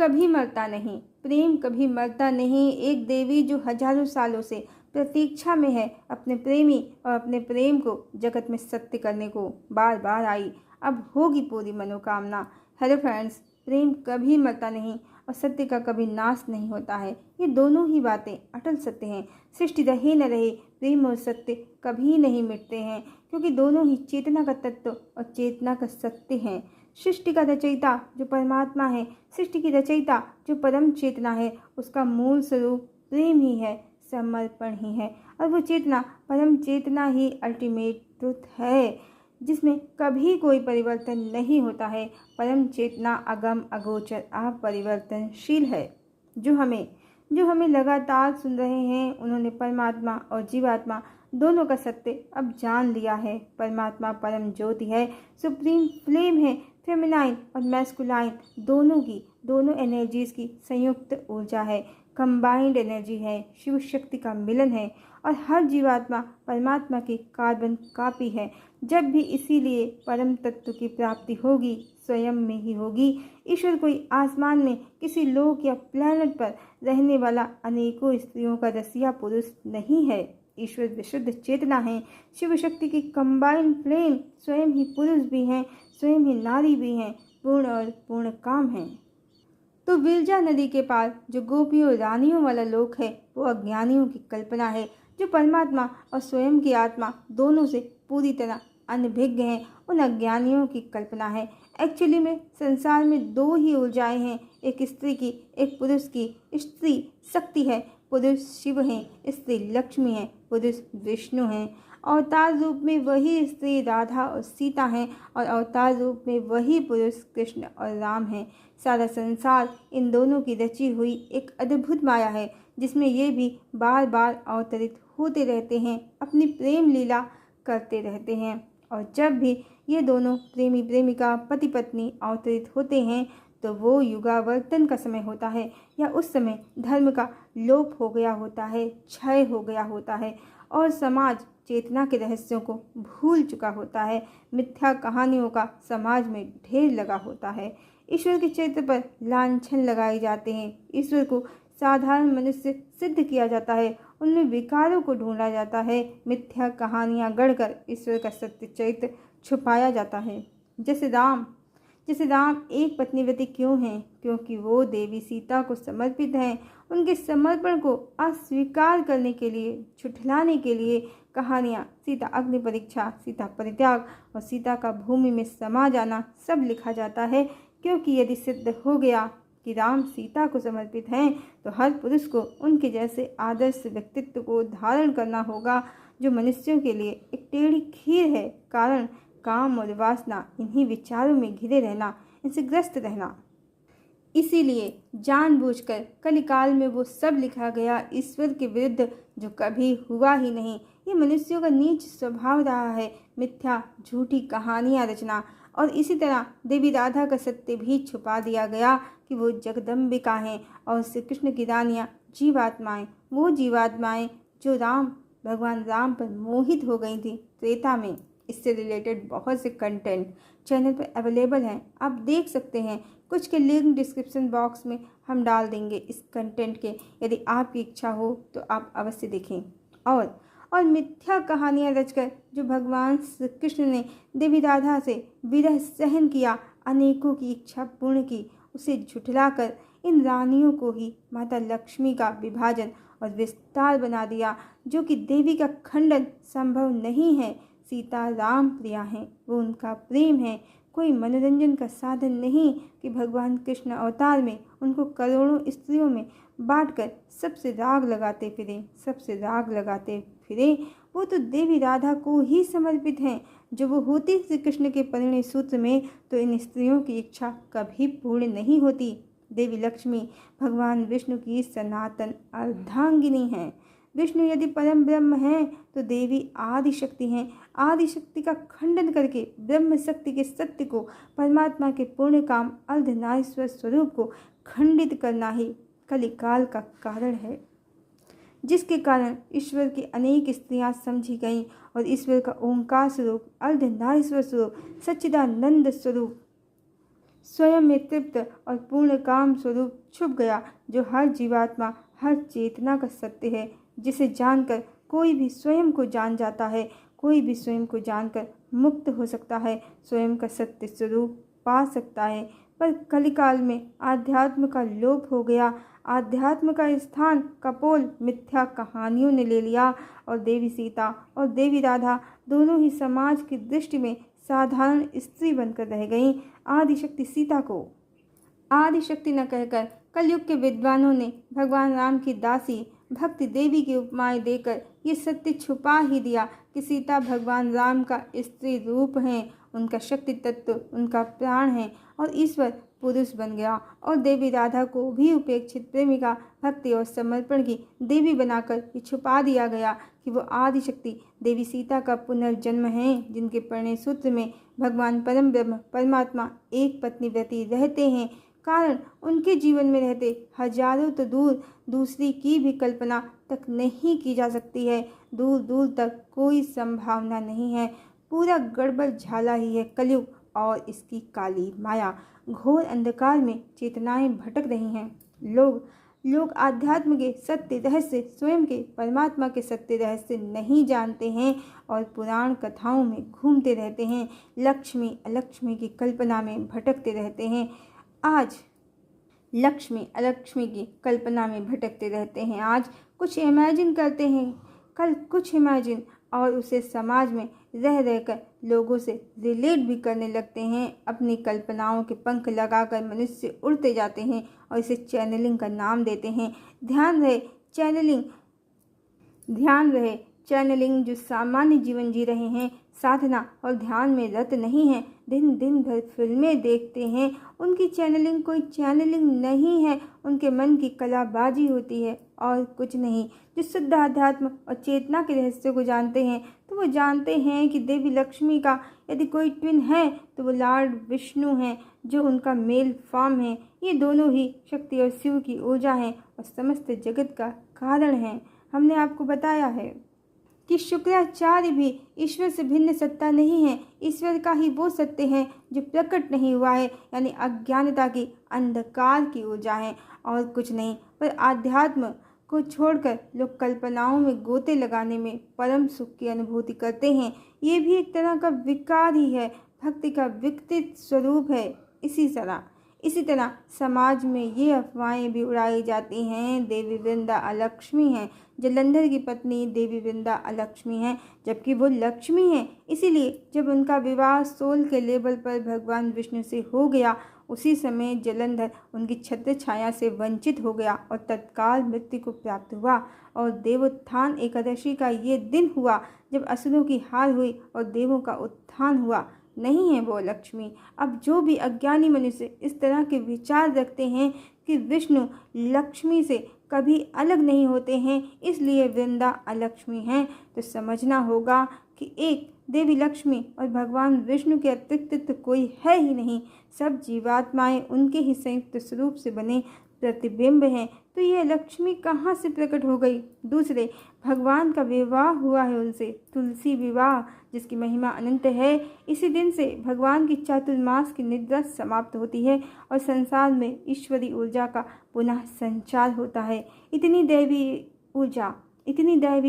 कभी मरता नहीं, प्रेम कभी मरता नहीं। एक देवी जो हजारों सालों से प्रतीक्षा में है अपने प्रेमी और अपने प्रेम को जगत में सत्य करने को, बार बार आई, अब होगी पूरी मनोकामना। हेलो फ्रेंड्स, प्रेम कभी मरता नहीं और सत्य का कभी नाश नहीं होता है। ये दोनों ही बातें अटल सत्य हैं। सृष्टि रहे न रहे, प्रेम और सत्य कभी नहीं मिटते हैं, क्योंकि दोनों ही चेतना का तत्व और चेतना का सत्य हैं। सृष्टि का रचयिता जो परमात्मा है, सृष्टि की रचयिता जो परम चेतना है, उसका मूल स्वरूप प्रेम ही है, समर्पण ही है। और वो चेतना, परम चेतना ही अल्टीमेट ट्रुथ है, जिसमें कभी कोई परिवर्तन नहीं होता है। परम चेतना अगम अगोचर अपरिवर्तनशील है। जो हमें लगातार सुन रहे हैं, उन्होंने परमात्मा और जीवात्मा दोनों का सत्य अब जान लिया है। परमात्मा परम ज्योति है, सुप्रीम फ्लेम है, फेमिनाइन और मैस्कुलाइन दोनों एनर्जीज की संयुक्त ऊर्जा है, कंबाइंड एनर्जी है, शिव शक्ति का मिलन है। और हर जीवात्मा परमात्मा की कार्बन कॉपी है। जब भी इसीलिए परम तत्व की प्राप्ति होगी, स्वयं में ही होगी। ईश्वर कोई आसमान में किसी लोक या प्लैनेट पर रहने वाला अनेकों स्त्रियों का रसिया पुरुष नहीं है। ईश्वर विशुद्ध चेतना है, शिव शक्ति की कंबाइंड फ्लेम, स्वयं ही पुरुष भी हैं, स्वयं ही नारी भी हैं, पूर्ण और पूर्ण काम हैं। तो विरजा नदी के पार जो गोपियों रानियों वाला लोक है, वो अज्ञानियों की कल्पना है, जो परमात्मा और स्वयं की आत्मा दोनों से पूरी तरह अनभिज्ञ हैं, उन अज्ञानियों की कल्पना है। एक्चुअली में संसार में दो ही ऊर्जाएं हैं, एक स्त्री की, एक पुरुष की। स्त्री शक्ति है, पुरुष शिव हैं, स्त्री लक्ष्मी है, पुरुष विष्णु हैं। अवतार रूप में वही स्त्री राधा और सीता हैं, और अवतार रूप में वही पुरुष कृष्ण और राम हैं। सारा संसार इन दोनों की रची हुई एक अद्भुत माया है, जिसमें ये भी बार बार अवतरित होते रहते हैं, अपनी प्रेम लीला करते रहते हैं। और जब भी ये दोनों प्रेमी प्रेमिका पति पत्नी अवतरित होते हैं, तो वो युगावर्तन का समय होता है, या उस समय धर्म का लोप हो गया होता है, क्षय हो गया होता है, और समाज चेतना के रहस्यों को भूल चुका होता है। मिथ्या कहानियों का समाज में ढेर लगा होता है। ईश्वर के चरित्र पर लांछन लगाए जाते हैं। ईश्वर को साधारण मनुष्य सिद्ध किया जाता है, उनमें विकारों को ढूंढा जाता है। मिथ्या कहानियाँ गढ़कर ईश्वर का सत्य चरित्र छुपाया जाता है। जैसे राम एक पत्नीव्रती क्यों हैं? क्योंकि वो देवी सीता को समर्पित हैं। उनके समर्पण को अस्वीकार करने के लिए, छुटलाने के लिए कहानियाँ, सीता अग्नि परीक्षा, सीता परित्याग और सीता का भूमि में समा जाना सब लिखा जाता है। क्योंकि यदि सिद्ध हो गया कि राम सीता को समर्पित हैं, तो हर पुरुष को उनके जैसे आदर्श व्यक्तित्व को धारण करना होगा, जो मनुष्यों के लिए एक टेढ़ी खीर है। कारण काम और वासना, इन्हीं विचारों में घिरे रहना, इनसे ग्रस्त रहना। इसीलिए जानबूझकर कलिकाल में वो सब लिखा गया ईश्वर के विरुद्ध, जो कभी हुआ ही नहीं। ये मनुष्यों का नीच स्वभाव रहा है, मिथ्या झूठी कहानियाँ रचना। और इसी तरह देवी राधा का सत्य भी छुपा दिया गया कि वो जगदम्बिका हैं, और श्री कृष्ण की रानियाँ जीवात्माएँ, वो जीवात्माएँ जो भगवान राम पर मोहित हो गई थी त्रेता में। इससे रिलेटेड बहुत से कंटेंट चैनल पर अवेलेबल हैं, आप देख सकते हैं। कुछ के लिंक डिस्क्रिप्शन बॉक्स में हम डाल देंगे इस कंटेंट के, यदि आपकी इच्छा हो तो आप अवश्य देखें। और मिथ्या कहानियाँ रचकर जो भगवान श्री कृष्ण ने देवी राधा से विरह सहन किया, अनेकों की इच्छा पूर्ण की, उसे झुठलाकर इन रानियों को ही माता लक्ष्मी का विभाजन और विस्तार बना दिया, जो कि देवी का खंडन संभव नहीं है। सीता राम प्रिया हैं, वो उनका प्रेम है, कोई मनोरंजन का साधन नहीं कि भगवान कृष्ण अवतार में उनको करोड़ों स्त्रियों में बांटकर सबसे राग लगाते फिरे। वो तो देवी राधा को ही समर्पित हैं। जो वो होती श्री कृष्ण के परिणय सूत्र में, तो इन स्त्रियों की इच्छा कभी पूर्ण नहीं होती। देवी लक्ष्मी भगवान विष्णु की सनातन अर्धांगिनी हैं। विष्णु यदि परम ब्रह्म हैं, तो देवी आदि शक्ति हैं। आदि शक्ति का खंडन करके ब्रह्म शक्ति के सत्य को, परमात्मा के पूर्ण काम अर्धनारीश्वर स्वरूप को खंडित करना ही कलिकाल का कारण है, जिसके कारण ईश्वर की अनेक स्त्रियां समझी गईं और ईश्वर का ओंकार स्वरूप, अर्धनारीश्वर स्वरूप, सच्चिदानंद स्वरूप स्वयं में तृप्त और पूर्ण काम स्वरूप छुप गया, जो हर जीवात्मा, हर चेतना का सत्य है, जिसे जानकर कोई भी स्वयं को जान जाता है, कोई भी स्वयं को जानकर मुक्त हो सकता है, स्वयं का सत्य स्वरूप पा सकता है। पर कलिकाल में आध्यात्म का लोप हो गया। आध्यात्म का स्थान कपोल मिथ्या कहानियों ने ले लिया और देवी सीता और देवी राधा दोनों ही समाज की दृष्टि में साधारण स्त्री बनकर रह गईं। आदिशक्ति सीता को आदिशक्ति न कहकर कलयुग के विद्वानों ने भगवान राम की दासी भक्ति देवी की उपमाएं देकर ये सत्य छुपा ही दिया कि सीता भगवान राम का स्त्री रूप हैं, उनका शक्ति तत्व उनका प्राण है और ईश्वर पुरुष बन गया। और देवी राधा को भी उपेक्षित प्रेमिका भक्ति और समर्पण की देवी बनाकर ये छुपा दिया गया कि वो आदिशक्ति देवी सीता का पुनर्जन्म है, जिनके परिणय सूत्र में भगवान परम ब्रह्म परमात्मा एक पत्नी व्रती रहते हैं। कारण उनके जीवन में रहते हजारों तो दूर, दूसरी की भी कल्पना तक नहीं की जा सकती है। दूर दूर तक कोई संभावना नहीं है। पूरा गड़बड़ झाला ही है कलयुग और इसकी काली माया। घोर अंधकार में चेतनाएं भटक रही हैं। लोग आध्यात्म के सत्य रहस्य, स्वयं के परमात्मा के सत्य रहस्य नहीं जानते हैं और पुराण कथाओं में घूमते रहते हैं, लक्ष्मी अलक्ष्मी की कल्पना में भटकते रहते हैं। आज लक्ष्मी अलक्ष्मी की कल्पना में भटकते रहते हैं। आज कुछ इमेजिन करते हैं, कल कुछ इमेजिन, और उसे समाज में रह रहकर लोगों से रिलेट भी करने लगते हैं। अपनी कल्पनाओं के पंख लगाकर मनुष्य उड़ते जाते हैं और इसे चैनलिंग का नाम देते हैं। ध्यान रहे चैनलिंग जो सामान्य जीवन जी रहे हैं, साधना और ध्यान में रत नहीं हैं, दिन भर फिल्में देखते हैं, उनकी चैनलिंग कोई चैनलिंग नहीं है, उनके मन की कलाबाजी होती है और कुछ नहीं। जो शुद्ध आध्यात्म और चेतना के रहस्य को जानते हैं तो वो जानते हैं कि देवी लक्ष्मी का यदि कोई ट्विन है तो वो लॉर्ड विष्णु हैं, जो उनका मेल फॉर्म है। ये दोनों ही शक्ति और शिव की ऊर्जा हैं और समस्त जगत का कारण हैं। हमने आपको बताया है कि शुक्राचार्य भी ईश्वर से भिन्न सत्ता नहीं है। ईश्वर का ही वो सत्य है जो प्रकट नहीं हुआ है, यानी अज्ञानता की अंधकार की ऊर्जा है और कुछ नहीं। पर आध्यात्म को छोड़कर लोग कल्पनाओं में गोते लगाने में परम सुख की अनुभूति करते हैं। ये भी एक तरह का विकार ही है, भक्ति का विकसित स्वरूप है। इसी तरह समाज में ये अफवाहें भी उड़ाई जाती हैं, देवी वृंदा अलक्ष्मी हैं, जलंधर की पत्नी देवी वृंदा अलक्ष्मी हैं, जबकि वो लक्ष्मी हैं। इसीलिए जब उनका विवाह सोल के लेवल पर भगवान विष्णु से हो गया, उसी समय जलंधर उनकी छत्र छाया से वंचित हो गया और तत्काल मृत्यु को प्राप्त हुआ। और देवोत्थान एकादशी का ये दिन हुआ जब असुरों की हार हुई और देवों का उत्थान हुआ। नहीं है वो लक्ष्मी। अब जो भी अज्ञानी मनुष्य इस तरह के विचार रखते हैं कि विष्णु लक्ष्मी से कभी अलग नहीं होते हैं, इसलिए वृंदा अलक्ष्मी हैं, तो समझना होगा कि एक देवी लक्ष्मी और भगवान विष्णु के अतिरिक्त तो कोई है ही नहीं। सब जीवात्माएं उनके ही संयुक्त स्वरूप से बने प्रतिबिंब हैं। तो यह लक्ष्मी कहाँ से प्रकट हो गई? दूसरे भगवान का विवाह हुआ है उनसे, तुलसी विवाह, जिसकी महिमा अनंत है। इसी दिन से भगवान की चातुर्मास की निद्रा समाप्त होती है और संसार में ईश्वरी ऊर्जा का पुनः संचार होता है। इतनी दैवी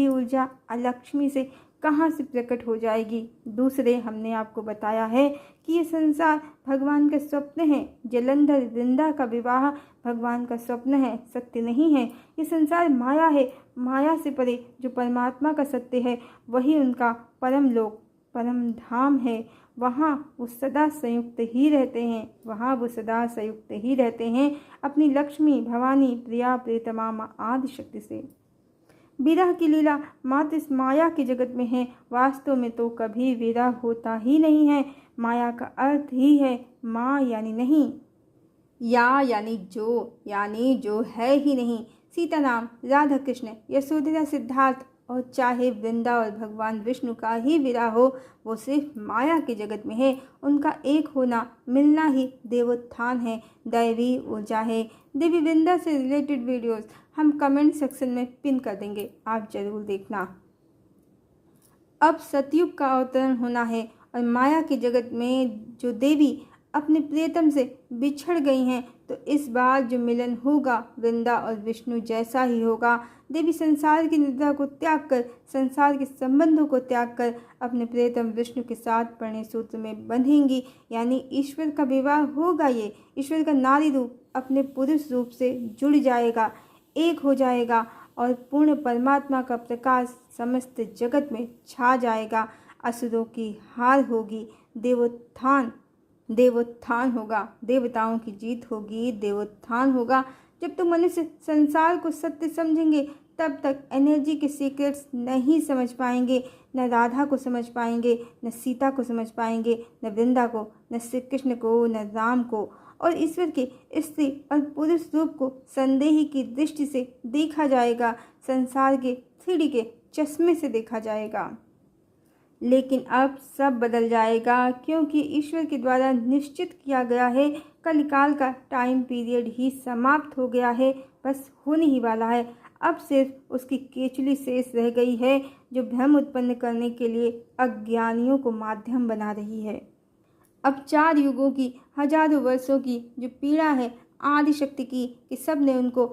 ऊर्जा अलक्ष्मी से कहाँ से प्रकट हो जाएगी? दूसरे हमने आपको बताया है कि ये संसार भगवान का स्वप्न है। जलंधर वृंदा का विवाह भगवान का स्वप्न है, सत्य नहीं है। ये संसार माया है, माया से परे जो परमात्मा का सत्य है वही उनका परम लोक, परम धाम है। वहाँ वो सदा संयुक्त ही रहते हैं अपनी लक्ष्मी, भवानी, प्रिया, प्रियतमा आदि शक्ति से। विरह की लीला मात्र इस माया के जगत में है, वास्तव में तो कभी विरह होता ही नहीं है। माया का अर्थ ही है माँ यानी नहीं, या यानी जो है ही नहीं। सीताराम, राधा कृष्ण, यशोधरा, सिद्धार्थ और चाहे वृंदा और भगवान विष्णु का ही विरह हो, वो सिर्फ माया के जगत में है। उनका एक होना, मिलना ही देवोत्थान है, दैवी ऊर्जा है। देवी वृंदा से रिलेटेड वीडियोस हम कमेंट सेक्शन में पिन कर देंगे, आप जरूर देखना। अब सतयुग का अवतरण होना है और माया के जगत में जो देवी अपने प्रियतम से बिछड़ गई हैं, तो इस बार जो मिलन होगा वृंदा और विष्णु जैसा ही होगा। देवी संसार की निद्रा को त्याग कर, संसार के संबंधों को त्याग कर अपने प्रियतम विष्णु के साथ परिणय सूत्र में बंधेंगी। यानी ईश्वर का विवाह होगा। ये ईश्वर का नारी रूप अपने पुरुष रूप से जुड़ जाएगा, एक हो जाएगा और पूर्ण परमात्मा का प्रकाश समस्त जगत में छा जाएगा। असुरों की हार होगी, देवोत्थान होगा, देवताओं की जीत होगी, देवोत्थान होगा। जब तक मनुष्य संसार को सत्य समझेंगे तब तक एनर्जी के सीक्रेट्स नहीं समझ पाएंगे। न राधा को समझ पाएंगे, न सीता को समझ पाएंगे, न वृंदा को, न श्री कृष्ण को, न राम को। और ईश्वर के स्त्री और पुरुष रूप को संदेही की दृष्टि से देखा जाएगा, संसार के 3D के चश्मे से देखा जाएगा। लेकिन अब सब बदल जाएगा, क्योंकि ईश्वर के द्वारा निश्चित किया गया है कलिकाल का टाइम पीरियड ही समाप्त हो गया है, बस होने ही वाला है। अब सिर्फ उसकी केचुली शेष रह गई है, जो भ्रम उत्पन्न करने के लिए अज्ञानियों को माध्यम बना रही है। अब 4 युगों की, हजारों वर्षों की जो पीड़ा है आदि शक्ति की, कि सब ने उनको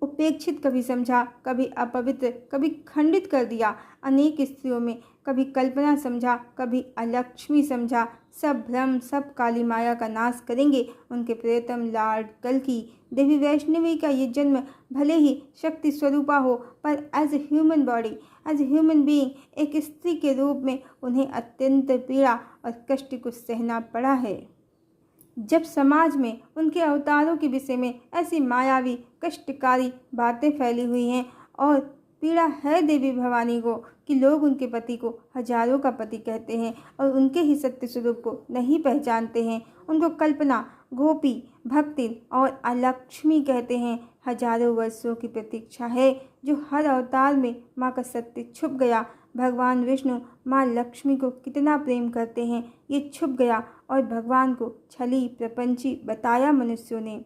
उपेक्षित कभी समझा, कभी अपवित्र, कभी खंडित कर दिया। अनेक स्त्रियों में कभी कल्पना समझा, कभी अलक्ष्मी समझा। सब भ्रम, सब काली माया का नाश करेंगे उनके प्रियतम लॉर्ड कल्कि। देवी वैष्णवी का ये जन्म भले ही शक्ति स्वरूपा हो, पर as a human body, as a human being, एक स्त्री के रूप में उन्हें अत्यंत पीड़ा और कष्ट को सहना पड़ा है। जब समाज में उनके अवतारों के विषय में ऐसी मायावी कष्टकारी बातें फैली हुई हैं और पीड़ा है देवी भवानी को कि लोग उनके पति को हजारों का पति कहते हैं और उनके ही सत्य स्वरूप को नहीं पहचानते हैं। उनको कल्पना, गोपी, भक्ति और अलक्ष्मी कहते हैं। हजारों वर्षों की प्रतीक्षा है जो हर अवतार में माँ का सत्य छुप गया। भगवान विष्णु माँ लक्ष्मी को कितना प्रेम करते हैं ये छुप गया और भगवान को छली प्रपंची बताया मनुष्यों ने।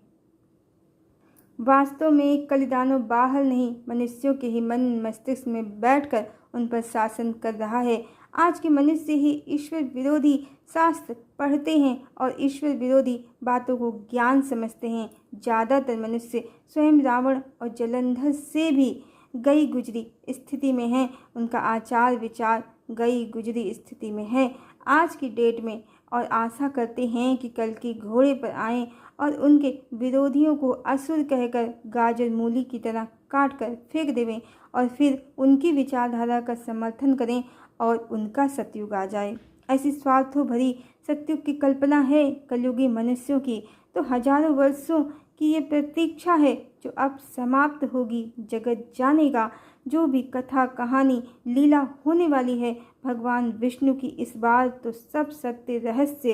वास्तव में कलिदानो बाहर नहीं, मनुष्यों के ही मन मस्तिष्क में बैठकर उन पर शासन कर रहा है। आज के मनुष्य ही ईश्वर विरोधी शास्त्र पढ़ते हैं और ईश्वर विरोधी बातों को ज्ञान समझते हैं। ज़्यादातर मनुष्य स्वयं रावण और जलंधर से भी गई गुजरी स्थिति में है। उनका आचार विचार गई गुजरी स्थिति में है आज की डेट में, और आशा करते हैं कि कल की घोड़े पर आएं और उनके विरोधियों को असुर कहकर गाजर मूली की तरह काट कर फेंक देवें और फिर उनकी विचारधारा का समर्थन करें और उनका सतयुग आ जाए। ऐसी स्वार्थों भरी सतयुग की कल्पना है कलयुगी मनुष्यों की, तो हजारों वर्षों की ये प्रतीक्षा है जो अब समाप्त होगी। जगत जानेगा जो भी कथा कहानी लीला होने वाली है भगवान विष्णु की। इस बार तो सब सत्य रहस्य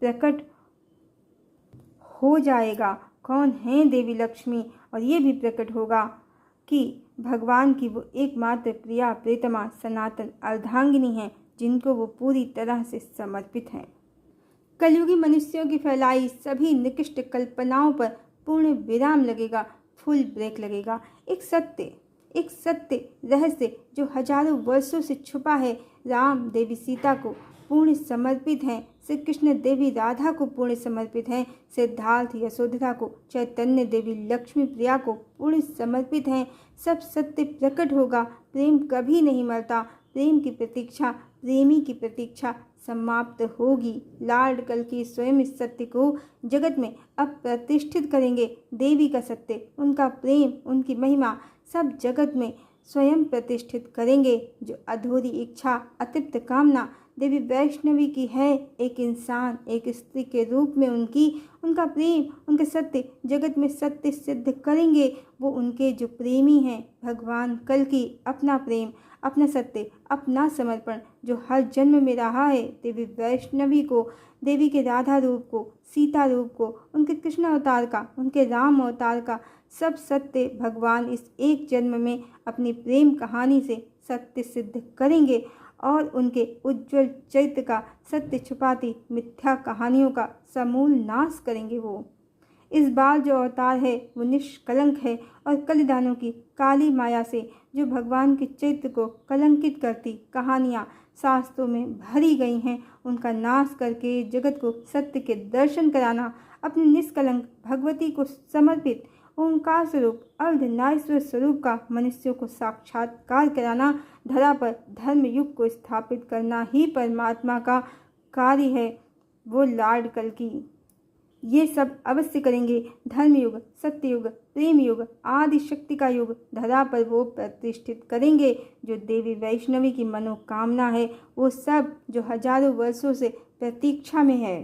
प्रकट हो जाएगा। कौन है देवी लक्ष्मी, और ये भी प्रकट होगा कि भगवान की वो एकमात्र प्रिया प्रियतमा सनातन अर्धांगिनी है जिनको वो पूरी तरह से समर्पित हैं। कलयुगी मनुष्यों की फैलाई सभी निकृष्ट कल्पनाओं पर पूर्ण विराम लगेगा, फुल ब्रेक लगेगा। एक सत्य रहस्य जो हजारों वर्षों से छुपा है। राम देवी सीता को पूर्ण समर्पित हैं, श्री कृष्ण देवी राधा को पूर्ण समर्पित हैं, सिद्धार्थ यशोधरा को, चैतन्य देवी लक्ष्मी प्रिया को पूर्ण समर्पित हैं। सब सत्य प्रकट होगा। प्रेम कभी नहीं मरता। प्रेम की प्रतीक्षा, प्रेमी की प्रतीक्षा समाप्त होगी। लॉर्ड कल्कि स्वयं इस सत्य को जगत में अब प्रतिष्ठित करेंगे। देवी का सत्य, उनका प्रेम, उनकी महिमा सब जगत में स्वयं प्रतिष्ठित करेंगे। जो अधूरी इच्छा, अतृप्त कामना देवी वैष्णवी की है, एक इंसान, एक स्त्री के रूप में उनका प्रेम, उनके सत्य जगत में सत्य सिद्ध करेंगे। वो उनके जो प्रेमी हैं भगवान कल्कि, अपना प्रेम, अपना सत्य, अपना समर्पण जो हर जन्म में रहा है देवी वैष्णवी को, देवी के राधा रूप को, सीता रूप को, उनके कृष्ण अवतार का, उनके राम अवतार का, सब सत्य भगवान इस एक जन्म में अपनी प्रेम कहानी से सत्य सिद्ध करेंगे और उनके उज्जवल चरित्र का, सत्य छुपाती मिथ्या कहानियों का समूल नाश करेंगे। वो इस बार जो अवतार है वो निष्कलंक है और कलिदानों की काली माया से जो भगवान के चरित्र को कलंकित करती कहानियाँ शास्त्रों में भरी गई हैं, उनका नाश करके जगत को सत्य के दर्शन कराना, अपने निष्कलंक भगवती को समर्पित ओंकार स्वरूप अर्धनारीश्वर स्वरूप का मनुष्यों को साक्षात्कार कराना, धरा पर धर्म युग को स्थापित करना ही परमात्मा का कार्य है। वो लॉर्ड कल्कि ये सब अवश्य करेंगे। धर्मयुग, सत्ययुग, प्रेम युग, आदि शक्ति का युग धरा पर वो प्रतिष्ठित करेंगे। जो देवी वैष्णवी की मनोकामना है वो सब जो हजारों वर्षों से प्रतीक्षा में है।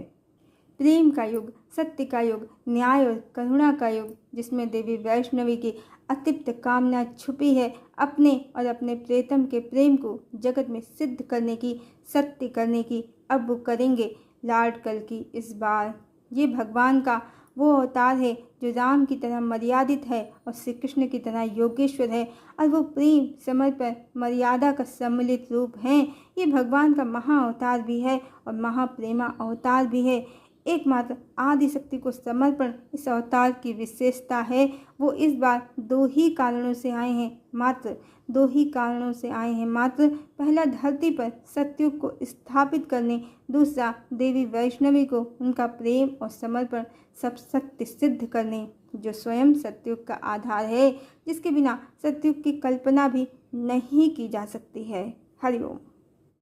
प्रेम का युग, सत्य का युग, न्याय और करुणा का युग, जिसमें देवी वैष्णवी की अतिप्त कामना छुपी है, अपने और अपने प्रेतम के प्रेम को जगत में सिद्ध करने की, सत्य करने की, अब वो करेंगे लॉर्ड कल्कि इस बार। ये भगवान का वो अवतार है जो राम की तरह मर्यादित है और श्री कृष्ण की तरह योगेश्वर है, और वो प्रेम, समर्पण, मर्यादा का सम्मिलित रूप हैं। ये भगवान का महा अवतार भी है और महाप्रेमा अवतार भी है। एकमात्र आदि शक्ति को समर्पण इस अवतार की विशेषता है। वो इस बार दो ही कारणों से आए हैं, मात्र दो ही कारणों से आए हैं मात्र। पहला, धरती पर सत्युग को स्थापित करने, दूसरा देवी वैष्णवी को उनका प्रेम और समर्पण सब सत्य सिद्ध करने, जो स्वयं सत्युग का आधार है, जिसके बिना सत्युग की कल्पना भी नहीं की जा सकती है। हरि ओम।